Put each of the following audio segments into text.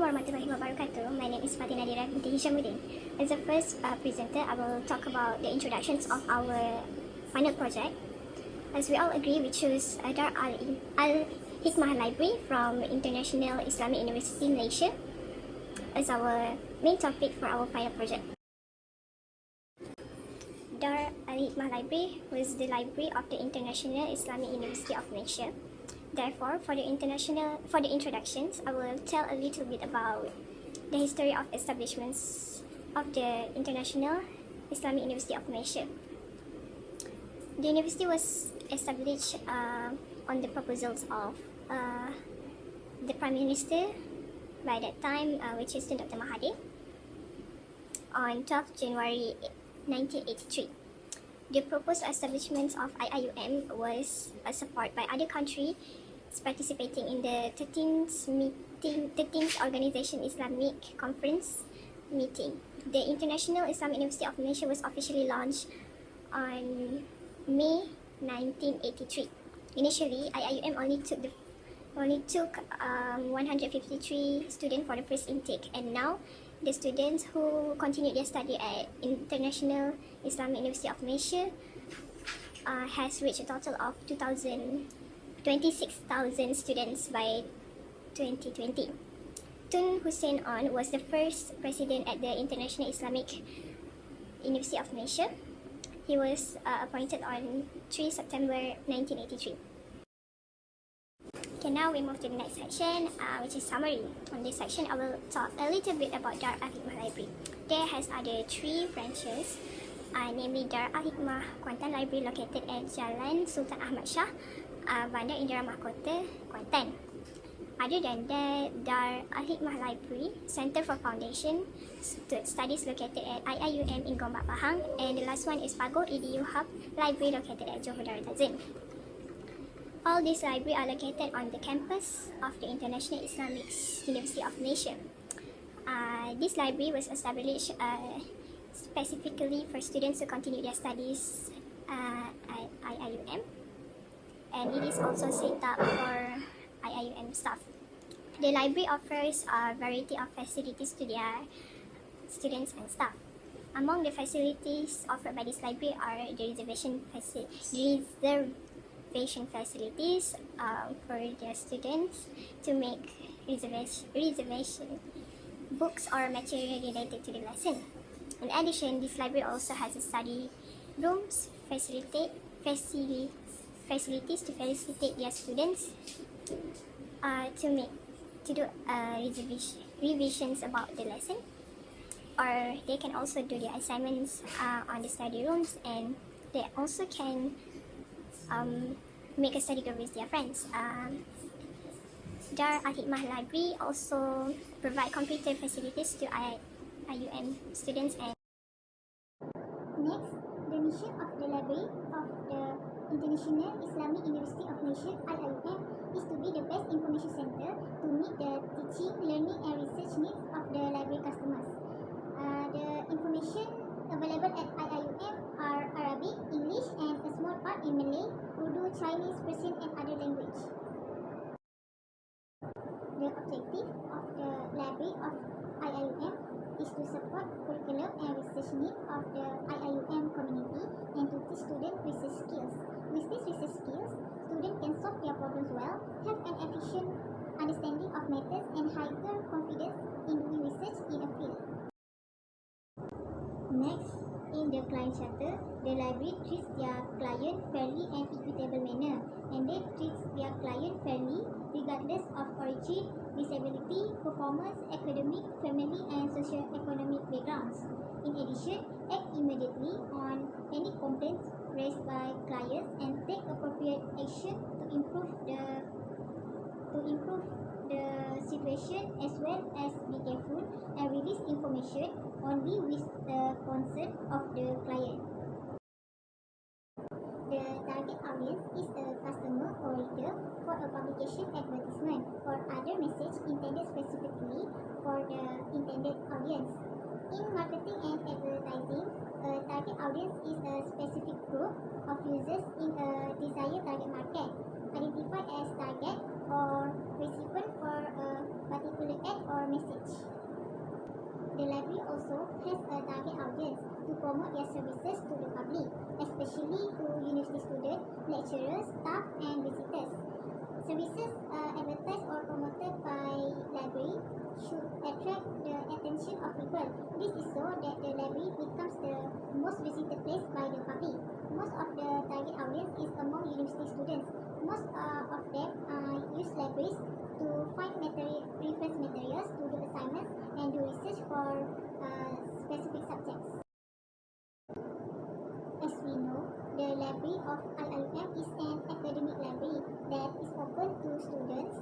warahmatullahi wabarakatuh. My name is Fathin binti HISHAMUDDIN. As the first presenter, I will talk about the introductions of our final project. As we all agree, we choose Dar Al-Hikmah Library from International Islamic University Malaysia as our main topic for our final project. Dar Al-Hikmah Library was the library of the International Islamic University of Malaysia. Therefore, for the introductions, I will tell a little bit about the history of establishments of the International Islamic University of Malaysia. The university was established on the proposals of the Prime Minister by that time, which is Dr. MOHD, on 12 January 1983. The proposed establishment of IIUM was supported by other countries participating in the 13th Organization Islamic Conference meeting. The International Islamic University of Malaysia was officially launched on May 1983. Initially, IIUM only took 153 students for the first intake, and now the students who continued their study at International Islamic University of Malaysia has reached a total of 26,000 students by 2020. Tun Hussein On was the first president at the International Islamic University of Malaysia. He was appointed on 3 September 1983. Okay, now we move to the next section, which is summary. On this section, I will talk a little bit about Dar Al-Hikmah Library. There has other 3 branches, namely Dar Al-Hikmah Kuantan Library located at Jalan Sultan Ahmad Shah, Bandar Indra Mahkota, Kuantan. Other than that, Dar Al-Hikmah Library Center for Foundation Studies located at IIUM in Gombak, Pahang, and the last one is Pago EDU Hub Library located at Johor Darul Tazim. All these libraries are located on the campus of the International Islamic University of Malaysia. This library was established specifically for students to continue their studies at IIUM, and it is also set up for IIUM staff. The library offers a variety of facilities to their students and staff. Among the facilities offered by this library are the reservation facilities for their students to make reservation books or material related to the lesson. In addition, this library also has a study rooms facilities to facilitate their students to do revisions about the lesson, or they can also do their assignments on the study rooms, and they also can make a study group with their friends. Dar Al-Hikmah Library also provide computer facilities to IIUM students. And next, the mission of the library of the International Islamic University of Malaysia, IIUM, is to be the best information center to meet the teaching, learning and research needs of the library customers. The information available at IIUM are Arabic, English and a small part in Malay, Urdu, Chinese, Persian and other language. The objective of the library of IIUM is to support curriculum and research needs of the IIUM community and to teach students research skills. With these research skills, students can solve their problems well, have an efficient understanding of methods and higher confidence in doing research in a field. Next, in the client chapter, the library treats their client fairly and equitable manner, and they treat their client fairly regardless of origin, disability, performance, academic, family and socio-economic backgrounds. In addition, act immediately on any complaints raised by clients and take appropriate action to improve the situation, as well as be careful and release information only with the consent of the client. The target audience is the customer or reader for a publication, advertisement, or other message intended specifically for the intended audience. In marketing and advertising, a target audience is a specific group of users in a desired target market, identified as target or recipient for a particular ad or message. The library also has a target audience to promote their services to the public, especially to university students, lecturers, staff, and visitors. Services advertised or promoted by library should attract the attention of people. This is so that the library becomes the most visited place by the public. Most of the target audience is among university students. Most of them use libraries to find reference materials, to do assignments, and do research for specific subjects. As we know, the library of Al-Hikmah is an academic library that is open to students,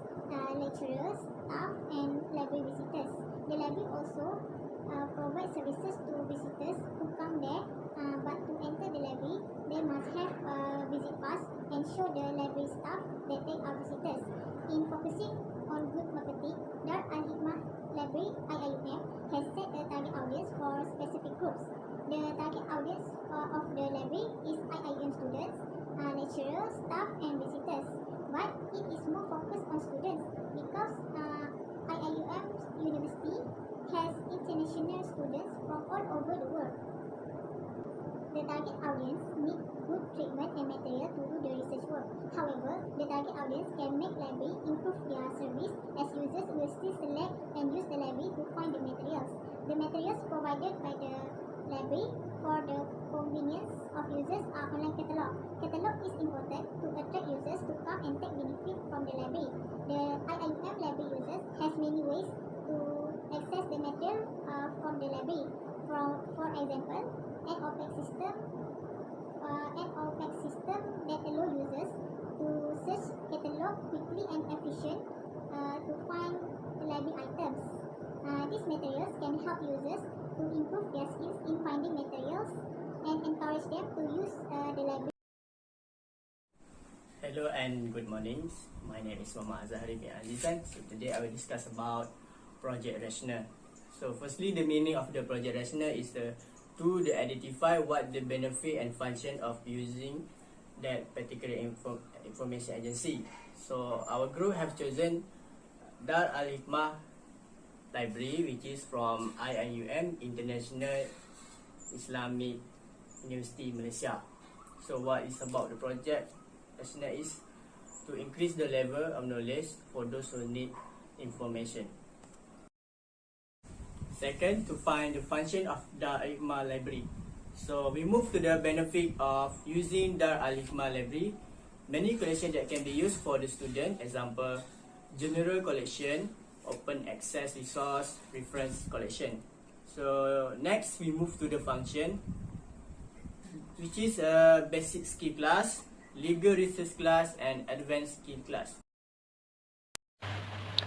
lecturers, staff, and library visitors. The library also provides services to visitors who come there, but to enter the library, they must have a visit pass and show the library staff that they are visitors. In focusing on good marketing, the Al-Hikmah Library IIUM has set a target audience for specific groups. The target audience of the library is IIUM students, lecturers, staff, and visitors. But it is more focused on students because IIUM University has international students from all over the world. The target audience need good treatment and material to do the research work. However, the target audience can make library improve their service as users will still select and use the library to find the materials. The materials provided by the library for the convenience of users are online catalog. Catalog is important to attract users to come and take benefit from the library. The IIUM library users has many ways to access the material from the library. For example, an OPEX system that allow users to search catalog quickly and efficient to find the library items. These materials can help users to improve their skills in finding materials and encourage them to use the library. Hello and good morning. My name is AZHARI bin AZIZAN. So today I will discuss about project rationale. So firstly, the meaning of the project rationale is to identify what the benefit and function of using that particular information agency. So our group have chosen Dar Al-Hikmah Library, which is from IIUM, International Islamic University, Malaysia. So what is about the project rationale is to increase the level of knowledge for those who need information. Second, to find the function of Dar Al-Hikmah Library. So we move to the benefit of using Dar Al-Hikmah Library. Many collections that can be used for the student, example, general collection, open access resource, reference collection. So next we move to the function, which is a basic skill class, legal research class, and advanced skill class.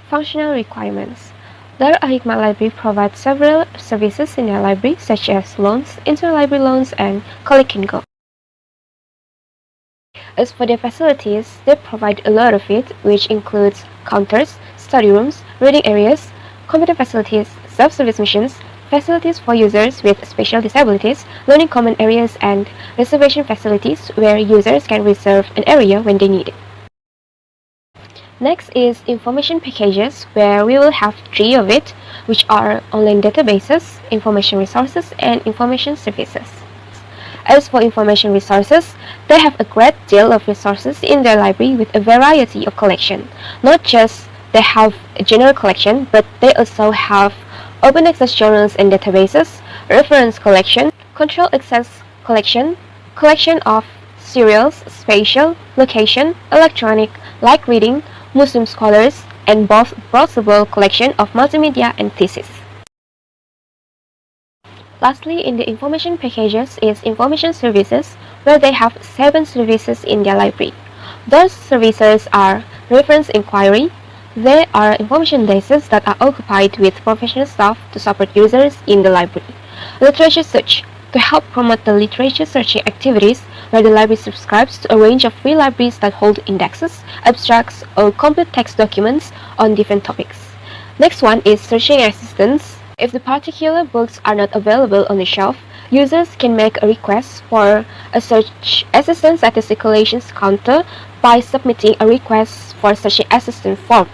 Functional requirements. The Al-Hikmah Library provides several services in their library, such as loans, interlibrary loans, and collecting go. As for their facilities, they provide a lot of it, which includes counters, study rooms, reading areas, computer facilities, self-service machines, facilities for users with special disabilities, learning common areas, and reservation facilities where users can reserve an area when they need it. Next is information packages, where we will have 3 of it, which are online databases, information resources, and information services. As for information resources, they have a great deal of resources in their library with a variety of collection. Not just they have a general collection, but they also have open access journals and databases, reference collection, control access collection, collection of serials, spatial, location, electronic, like reading, Muslim scholars, and both browsable collection of multimedia and thesis. Lastly, in the information packages is information services, where they have 7 services in their library. Those services are reference inquiry. They are information desks that are occupied with professional staff to support users in the library. Literature search, to help promote the literature searching activities, where the library subscribes to a range of free libraries that hold indexes, abstracts, or complete text documents on different topics. Next one is searching assistance. If the particular books are not available on the shelf, users can make a request for a search assistance at the circulations counter by submitting a request for searching assistance form.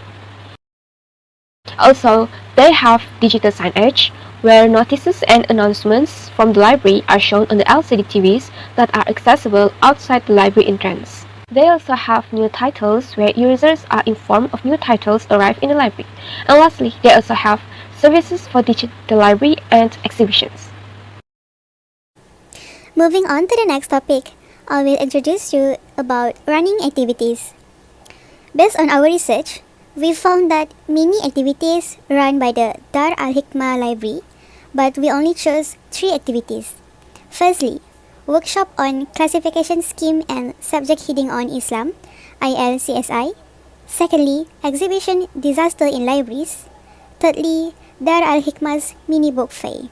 Also, They have digital signage, where notices and announcements from the library are shown on the LCD TVs that are accessible outside the library entrance. They also have new titles, where users are informed of new titles arrive in the library. And lastly, they also have services for digital library and exhibitions. Moving on to the next topic, I will introduce you about running activities. Based on our research, we found that many activities run by the Dar Al-Hikmah Library, but we only chose 3 activities. Firstly, workshop on classification scheme and subject heading on Islam, ILCSI. Secondly, exhibition disaster in libraries. Thirdly, Dar Al-Hikmah's mini book fair.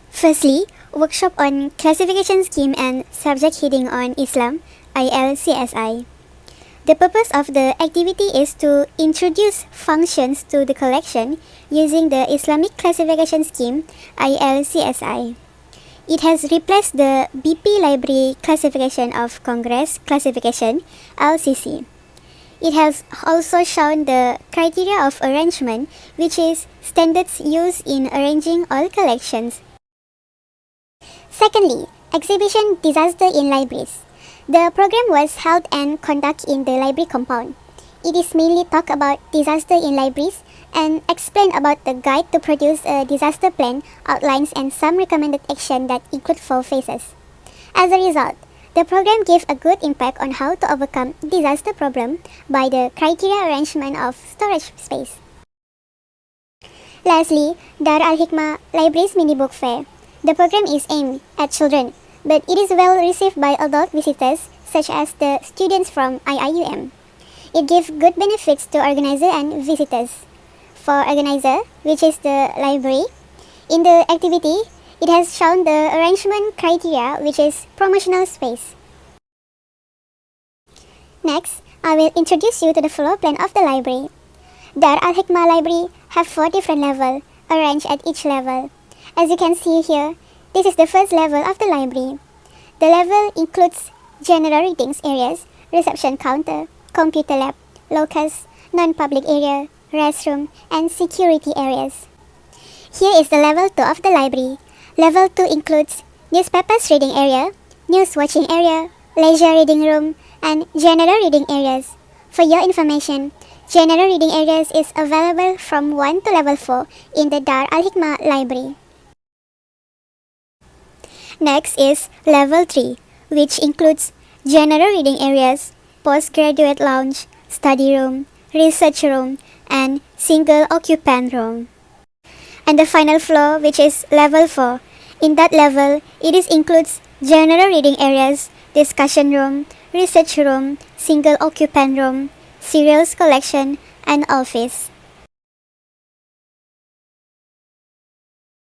Firstly, workshop on classification scheme and subject heading on Islam, ILCSI. The purpose of the activity is to introduce functions to the collection using the Islamic classification scheme, ILCSI. It has replaced the BP Library Classification of Congress Classification, LCC. It has also shown the criteria of arrangement, which is standards used in arranging all collections. Secondly, exhibition disaster in libraries. The program was held and conducted in the library compound. It is mainly talk about disaster in libraries and explain about the guide to produce a disaster plan, outlines and some recommended action that include 4 phases. As a result, the program gave a good impact on how to overcome disaster problem by the criteria arrangement of storage space. Lastly, Dar Al-Hikmah Libraries Mini Book Fair. The program is aimed at children, but it is well received by adult visitors such as the students from Iium. It gives good benefits to organizer and visitors. For organizer, which is the library, in the activity, it has shown the arrangement criteria, which is promotional space. Next, I will introduce you to the floor plan of the library. Dar Al-Hikmah Library have 4 different levels, arranged at each level. As you can see here, this is the first level of the library. The level includes general readings areas, reception counter, computer lab, locus, non-public area, restroom, and security areas. Here is the level 2 of the library. Level 2 includes newspapers reading area, news watching area, leisure reading room, and general reading areas. For your information, general reading areas is available from 1 to level 4 in the Dar Al-Hikmah Library. Next is level 3, which includes general reading areas, postgraduate lounge, study room, research room, and single occupant room. And the final floor, which is level 4. In that level, it includes general reading areas, discussion room, research room, single occupant room, serials collection, and office.